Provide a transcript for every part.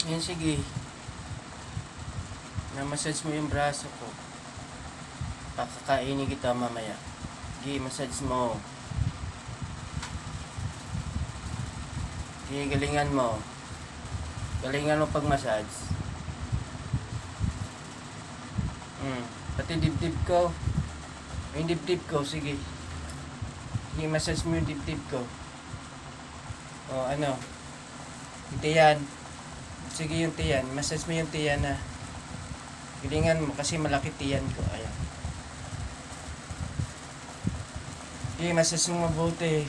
Yan, sige. Na-massage mo yung braso ko. Pakakainin kita mamaya. Sige, massage mo. Sige, galingan mo. Galingan mo pag-massage. Pati dibdib ko. Yung dibdib ko, sige. Sige, massage mo yung dibdib ko. O, ano? Yung tiyan. Sige, yung tiyan. Massage mo yung tiyan na. Galingan mo kasi malaki tiyan ko. Ayan. Sige, massage mo mabuti.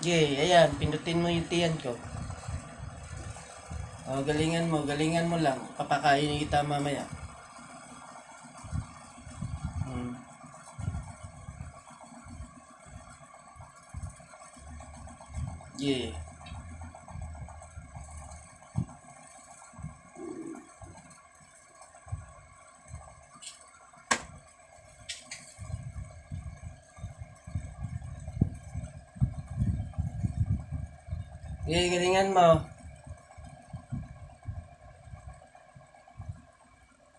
Sige, ayan. Pindutin mo yung tiyan ko. O, galingan mo lang. Papakainin kita mamaya. Yeah. Yeah, galingan mo.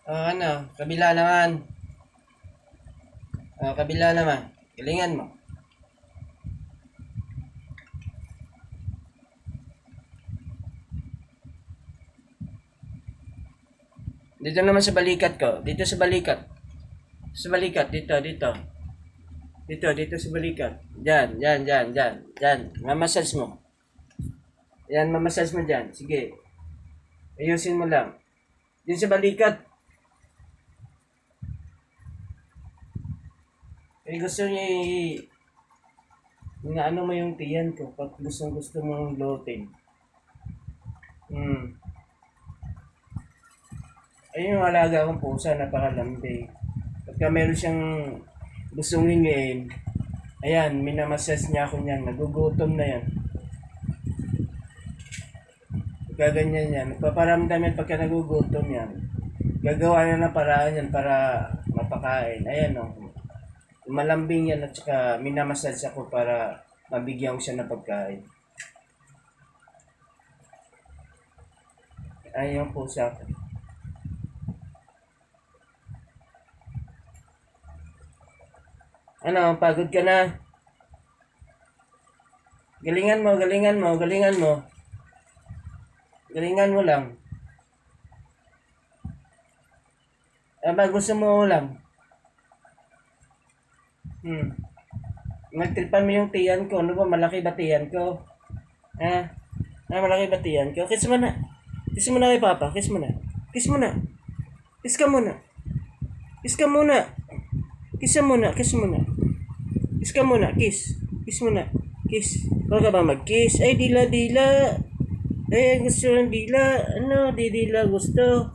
Ano, kabila naman. Kabila naman. Galingan mo. Dito naman sa balikat ko. Dito sa balikat. Sa balikat. Dito. Dito sa balikat. Diyan. Mamassage mo. Yan, mamassage mo dyan. Sige. Ayusin mo lang. Dito sa balikat. Gusto niya ano mo yung tiyan ko. Pag gusto mong lotin. Ayun yung alaga kong pusa, napakalambing. Pagka meron siyang gustong hingiin, ayan, minamassage niya ako niyan. Nagugutom na yan. Pagka ganyan yan, nagpaparamdam yan pagka nagugutom yan. Gagawa na ng paraan yan para mapakain. Ayan o. Malambing yan at saka minamassage ako para mabigyan ko siya ng pagkain. Ayun po sa akin. Ano, pagod ka na? Galingan mo. Galingan mo lang. Ba gusto mo ulam? Nagtripan mo yung tiyan ko. Ano ba, malaki ba tiyan ko? Malaki ba tiyan ko? Kiss mo na. Kiss mo na kay Papa. Kiss mo na. Kiss muna. Kiss ka muna. Kiss ka muna. Kiss muna. Kiss muna. Kiss ka muna. Kiss. Kiss muna. Kiss. Huwag ka ba mag-kiss? Ay, dila. Ay, gusto ng dila. Ano, di dila gusto.